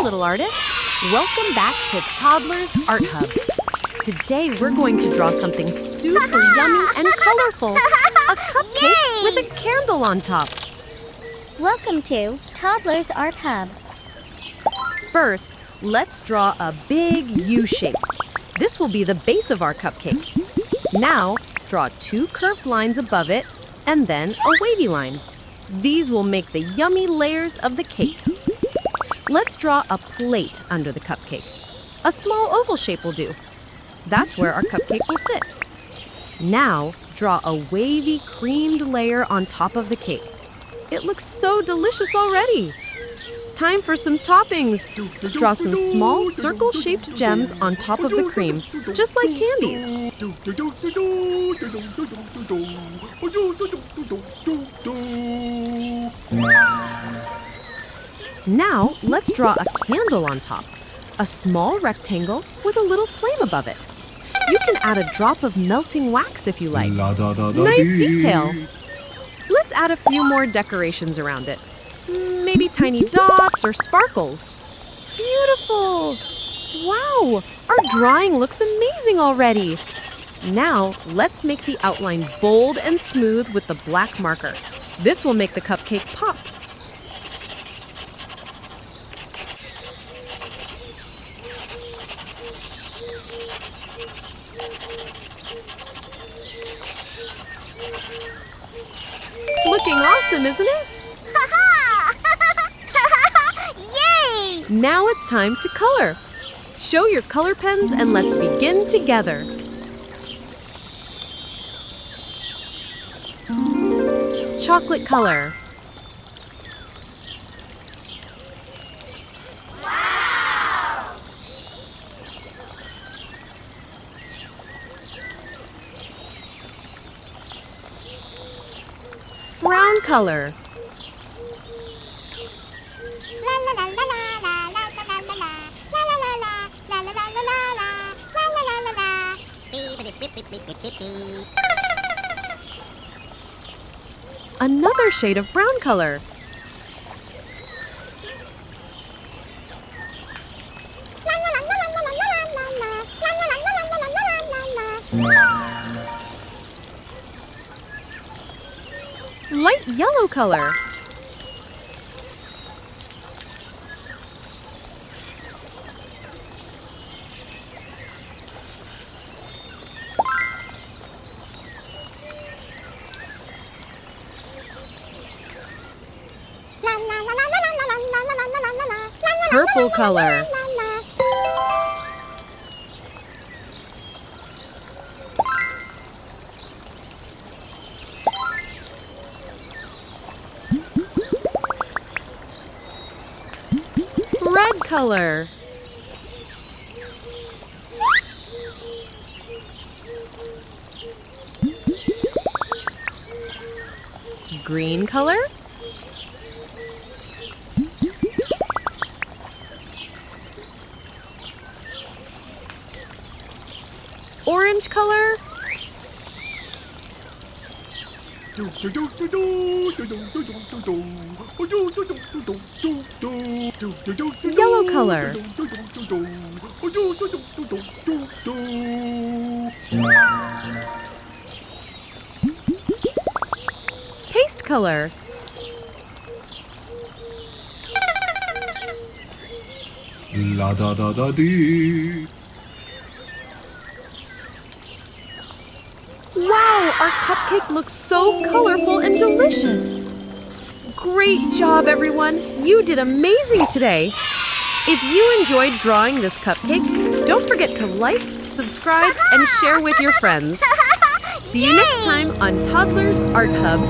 little artist. Welcome back to Toddlers Art Hub. Today we're going to draw something super yummy and colorful. A cupcake with a candle on top. Welcome to Toddlers Art Hub. First, let's draw a big U shape. This will be the base of our cupcake. Now, draw 2 curved lines above it and then a wavy line. These will make the yummy layers of the cake. Let's draw a plate under the cupcake. A small oval shape will do. That's where our cupcake will sit. Now, draw a wavy creamed layer on top of the cake. It looks so delicious already. Time for some toppings. Draw some small circle-shaped gems on top of the cream, just like candies. Now, let's draw a candle on top. A small rectangle with a little flame above it. You can add a drop of melting wax if you like. Nice detail. Let's add a few more decorations around it. Maybe tiny dots or sparkles. Beautiful! Wow! Our drawing looks amazing already. Now, let's make the outline bold and smooth with the black marker. This will make the cupcake pop. Looking awesome, isn't it? Yay! Now it's time to color. Show your color pens and let's begin together. Chocolate color. Wow! Brown color. Another shade of brown color. Light yellow color. Purple color. Red color. Green color. Orange color. Yellow color. Paste color. La da da da dee. Wow, our cupcake looks so colorful and delicious. Great job, everyone. You did amazing today. If you enjoyed drawing this cupcake, don't forget to like, subscribe, and share with your friends. See you next time on Toddlers Art Hub.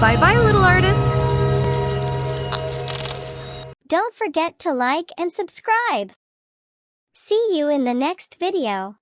Bye-bye, little artists. Don't forget to like and subscribe. See you in the next video.